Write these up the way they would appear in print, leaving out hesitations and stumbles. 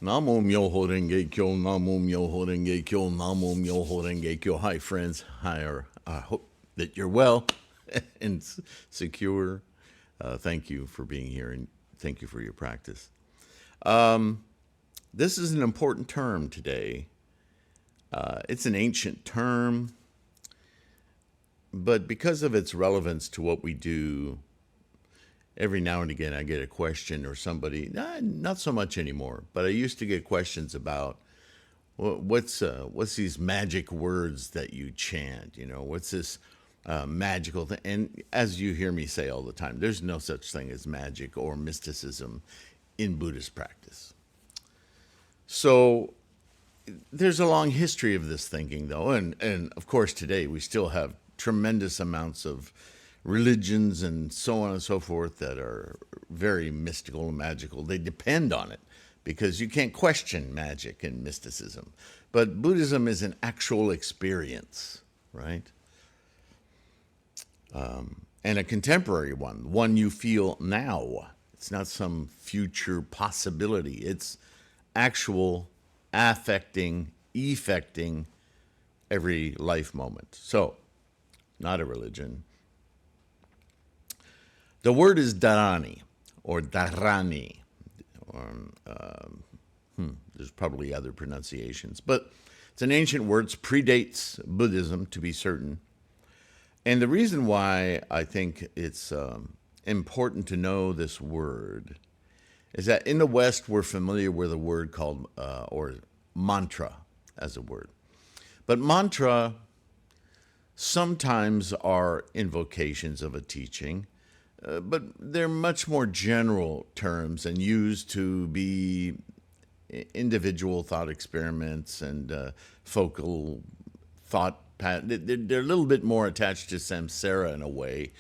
Namo Myoho Renge Kyo, Namo Myoho Renge Kyo, Namo Myoho Renge Kyo. Hi, friends. Hi, I hope that you're well and secure. Thank you for being here and thank you for your practice. This is an important term today. It's an ancient term, but because of its relevance to what we do, every now and again I get a question or somebody, not so much anymore, but I used to get questions about what's these magic words that you chant, what's this magical thing? And as you hear me say all the time, there's no such thing as magic or mysticism in Buddhist practice. So there's a long history of this thinking, though, and of course today we still have tremendous amounts of religions and so on and so forth that are very mystical and magical. They depend on it because you can't question magic and mysticism. But Buddhism is an actual experience, right? And a contemporary one you feel now. It's not some future possibility. It's actual affecting, effecting every life moment. So, not a religion. The word is Dharani, or Dharani. There's probably other pronunciations, but it's an ancient word. It predates Buddhism, to be certain. And the reason why I think it's important to know this word is that in the West, we're familiar with a word called, or mantra as a word. But mantra sometimes are invocations of a teaching, but they're much more general terms and used to be individual thought experiments and focal thought patterns. They're a little bit more attached to samsara in a way.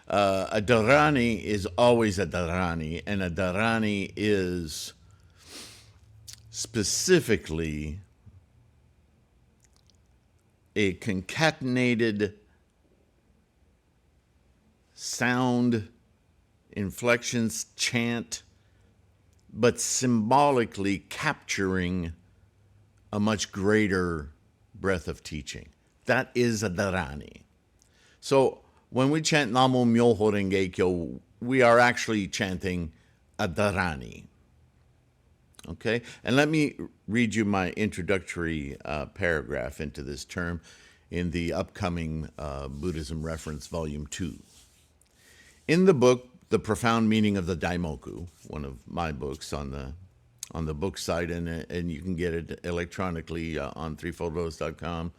A Dharani is always a Dharani, and a Dharani is specifically a concatenated sound, inflections, chant, but symbolically capturing a much greater breadth of teaching. That is a Dharani. So when we chant Namo Myoho Renge Kyo, we are actually chanting a Dharani. Okay? And let me read you my introductory paragraph into this term in the upcoming Buddhism Reference Volume 2. In the book, The Profound Meaning of the Daimoku, one of my books on the book site, and you can get it electronically on threefoldlotus.com.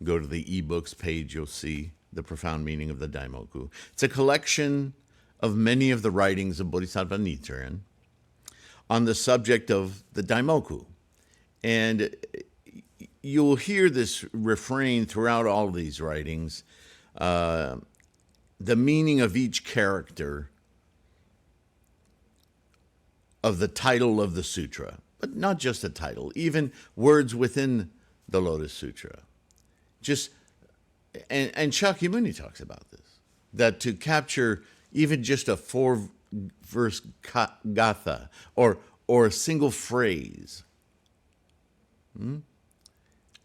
Go to the ebooks page, you'll see The Profound Meaning of the Daimoku. It's a collection of many of the writings of Bodhisattva Nichiren on the subject of the Daimoku. And you'll hear this refrain throughout all of these writings, the meaning of each character of the title of the sutra, but not just the title, even words within the Lotus Sutra. And Shakyamuni talks about this, that to capture even just a 4-verse gatha or a single phrase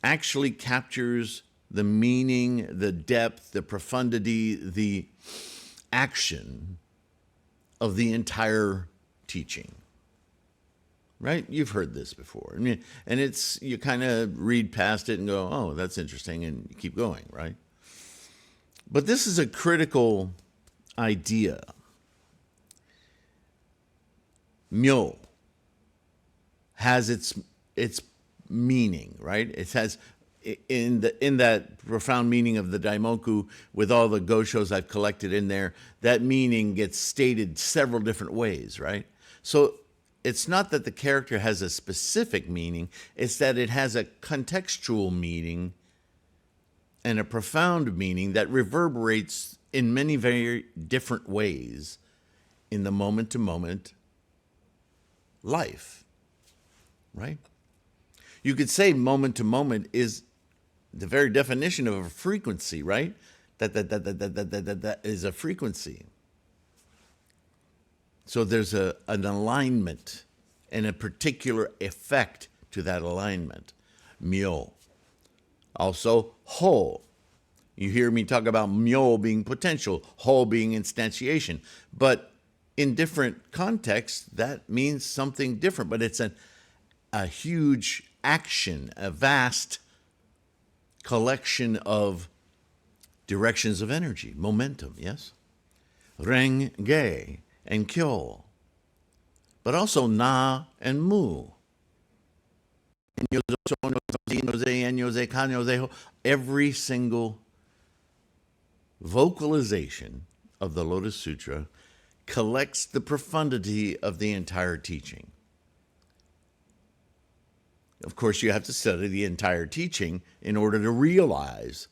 actually captures the meaning, the depth, the profundity, the action of the entire teaching. Right? You've heard this before. I mean, and you kind of read past it and go, oh, that's interesting, and you keep going, right? But this is a critical idea. Myo has its meaning, right? It has in that profound meaning of the Daimoku, with all the goshos I've collected in there, that meaning gets stated several different ways, right? So it's not that the character has a specific meaning, it's that it has a contextual meaning and a profound meaning that reverberates in many very different ways in the moment-to-moment life, right? You could say moment-to-moment is the very definition of a frequency, right? That is a frequency. So there's an alignment and a particular effect to that alignment. Myo. Also, ho. You hear me talk about myo being potential, ho being instantiation. But in different contexts, that means something different. But it's a huge action, a vast collection of directions of energy, momentum, yes? Reng, ge, and kyo. But also na and mu. Every single vocalization of the Lotus Sutra collects the profundity of the entire teaching. Of course, you have to study the entire teaching in order to realize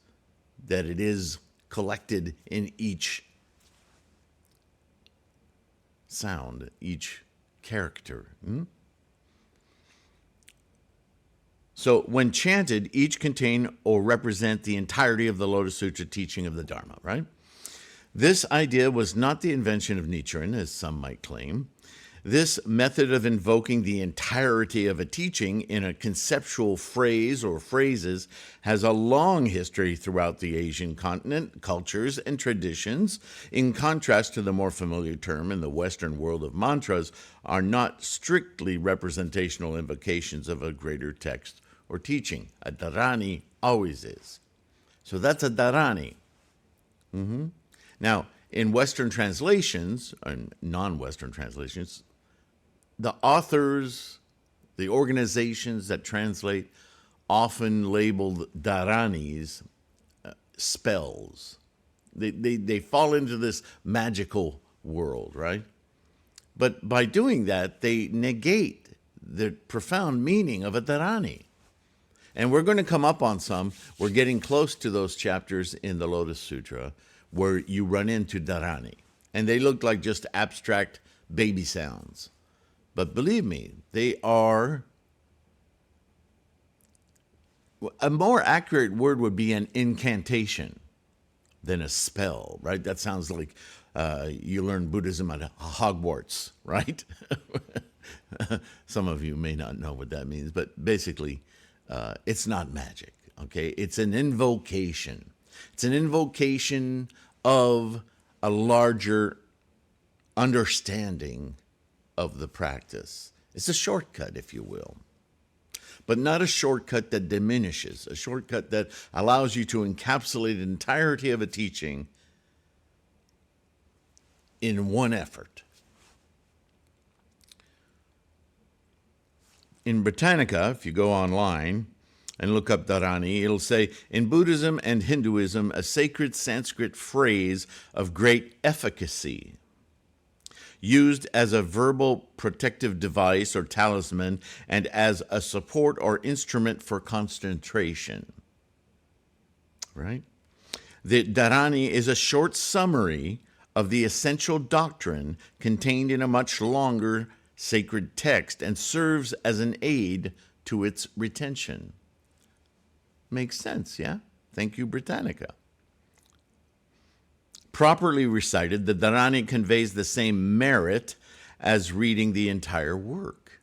that it is collected in each sound, each character. So when chanted, each contain or represent the entirety of the Lotus Sutra teaching of the Dharma, right? This idea was not the invention of Nichiren, as some might claim. This method of invoking the entirety of a teaching in a conceptual phrase or phrases has a long history throughout the Asian continent, cultures, and traditions. In contrast to the more familiar term in the Western world of mantras, are not strictly representational invocations of a greater text or teaching. A dharani always is. So that's a dharani. Now, in Western translations, and non-Western translations, the authors, the organizations that translate often label dharanis spells. They fall into this magical world, right? But by doing that, they negate the profound meaning of a dharani. And we're going to come up on some. We're getting close to those chapters in the Lotus Sutra where you run into dharani. And they look like just abstract baby sounds. But believe me, they are, a more accurate word would be an incantation than a spell, right? That sounds like you learn Buddhism at Hogwarts, right? Some of you may not know what that means, but basically, it's not magic, okay? It's an invocation. It's an invocation of a larger understanding of the practice. It's a shortcut, if you will, but not a shortcut that diminishes, a shortcut that allows you to encapsulate the entirety of a teaching in one effort. In Britannica, if you go online and look up dharani, it'll say, in Buddhism and Hinduism, a sacred Sanskrit phrase of great efficacy, used as a verbal protective device or talisman and as a support or instrument for concentration. Right? The Dharani is a short summary of the essential doctrine contained in a much longer sacred text and serves as an aid to its retention. Makes sense, yeah? Thank you, Britannica. Properly recited, the Dharani conveys the same merit as reading the entire work.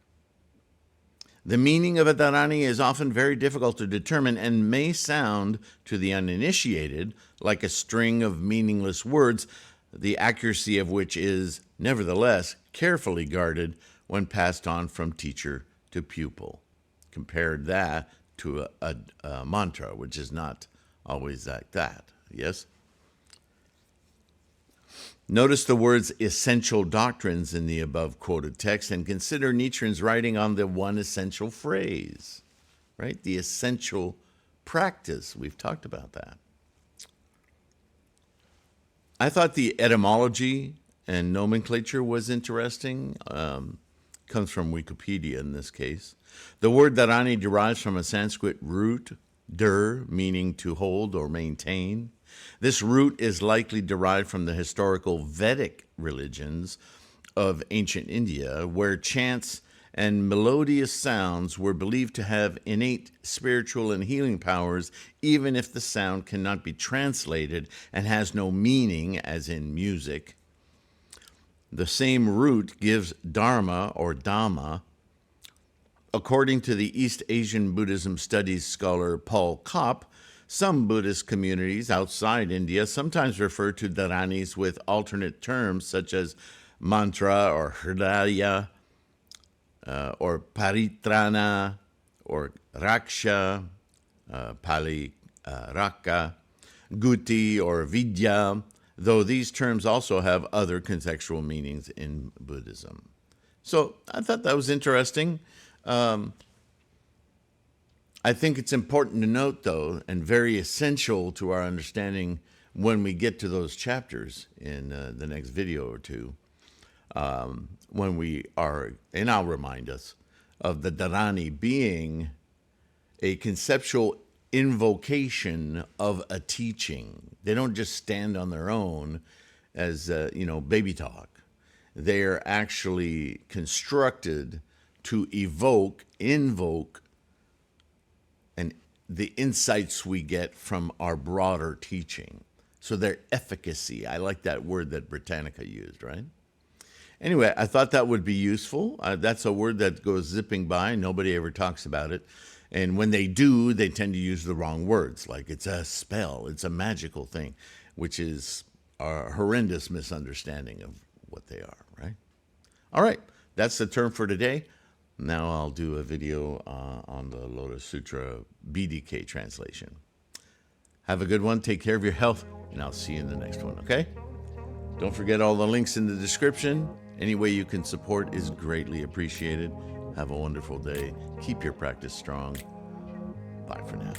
The meaning of a Dharani is often very difficult to determine and may sound to the uninitiated like a string of meaningless words, the accuracy of which is, nevertheless, carefully guarded when passed on from teacher to pupil. Compare that to a mantra, which is not always like that, yes? Notice the words essential doctrines in the above quoted text and consider Nichiren's writing on the one essential phrase, right? The essential practice. We've talked about that. I thought the etymology and nomenclature was interesting. Comes from Wikipedia in this case. The word dharani derives from a Sanskrit root, dur, meaning to hold or maintain. This root is likely derived from the historical Vedic religions of ancient India, where chants and melodious sounds were believed to have innate spiritual and healing powers, even if the sound cannot be translated and has no meaning, as in music. The same root gives dharma or dhamma according to the East Asian Buddhism Studies scholar Paul Kopp, some Buddhist communities outside India sometimes refer to Dharanis with alternate terms such as mantra or hridaya, or paritrana, or raksha, Pali raka, guti, or vidya, though these terms also have other contextual meanings in Buddhism. So I thought that was interesting. I think it's important to note, though, and very essential to our understanding when we get to those chapters in the next video or two, when we are, and I'll remind us, of the Dharani being a conceptual invocation of a teaching. They don't just stand on their own as, baby talk. They are actually constructed to invoke, and the insights we get from our broader teaching. So their efficacy, I like that word that Britannica used, right? Anyway, I thought that would be useful. That's a word that goes zipping by. Nobody ever talks about it. And when they do, they tend to use the wrong words, like it's a spell, it's a magical thing, which is a horrendous misunderstanding of what they are, right? All right, that's the term for today. Now I'll do a video on the Lotus Sutra BDK translation. Have a good one. Take care of your health, and I'll see you in the next one, okay? Don't forget all the links in the description. Any way you can support is greatly appreciated. Have a wonderful day. Keep your practice strong. Bye for now.